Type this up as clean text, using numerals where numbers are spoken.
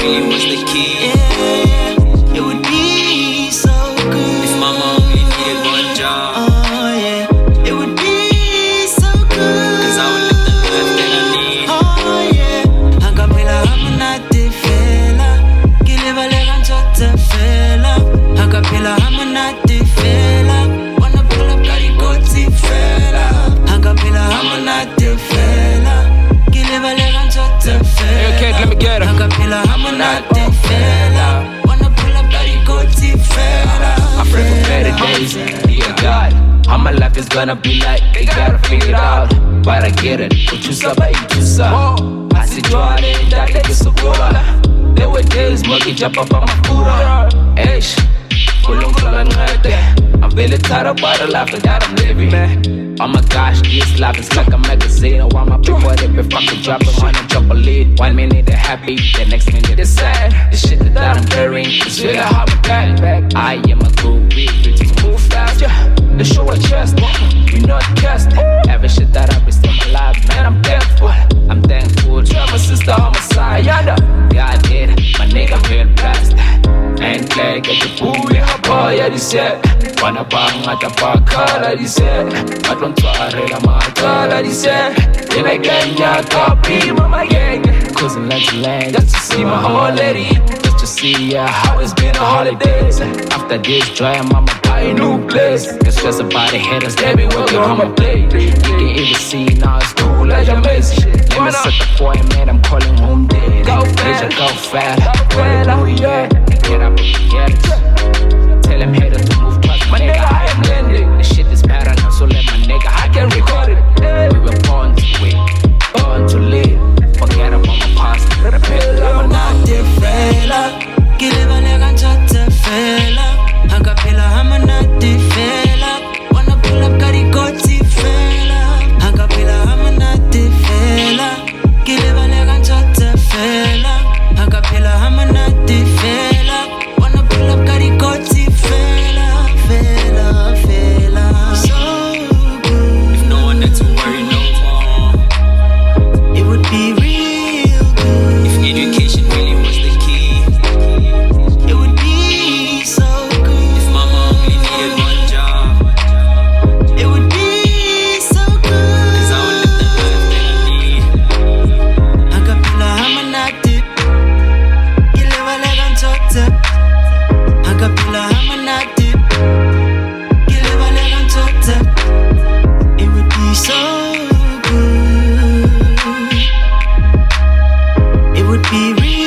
really was the key. Yeah, it would be so good If mama only needed one job, oh yeah, it would be so good. cause I would live the life that I need. Oh yeah, angapela hamunati fela, giliva lega nchote fela. Angapela hamunati fela, wanna pull up kari koti fela. Angapela hamunati fela, giliva lega nchote fela. Hey, kid, let me get her. Angapela hamunati fela, wanna pull up kari koti fela. I pray for better days, dear God. How my life is gonna be like, they gotta figure it out. But I get it, what you saw, you saw. I see joy in that, they get so good. There were days, monkey jump up on my foot. Eish, kulungula ngede. I'm really tired about the life that I'm living. Oh my gosh, this life is like a magazine. Oh, why my people, they be fucking dropping, wanna drop a lead. 1 minute they're happy, the next minute they're sad. The shit that I'm carrying is really hard to back. I am a good beat, to move fast, yeah. The show a chest, you know the cast. Every shit that I be still my life, man, I'm thankful. I'm thankful to my sister on my side, yonder. God did, my nigga feel blessed. Ain't glad get the booty, her boy, yeah, this shit. Wanna bang at the park, color, this shit. I don't try to my color, this shit. Then I get ya copy, my gang. Cousin like to land, just to see my whole lady. Just to see how it's been a holidays. After this, try mama buy a new place. It's just about the haters, they be working on my plate. You can even see now it's cool like amazing. Let me set the point, man, I'm calling home day. Go fast, go fast, oh yeah. Get up, get it. Tell them haters to move fast, my nigga, I am landing. This shit is better now, so let my nigga, I can record it. We were born to win, born to live. Forget about my past, repeat, I'm not fela, giliva lega nchote fela. Angapela hamunati fela, wanna pull up kari koti fela. Angapela hamunati fela, giliva lega nchote fela. Angapela hamunati fela, wanna pull up kari koti fela, fela, fela. So good. If no one had to worry no more, It would be real good. if education really was the key. It would be so good. If mama only needed one job, It would be so good. cause I would live the life that I need. Angapela hamunati, giliva lega nchote. Angapela hamunati, giliva lega nchote. It would be so good. It would be real.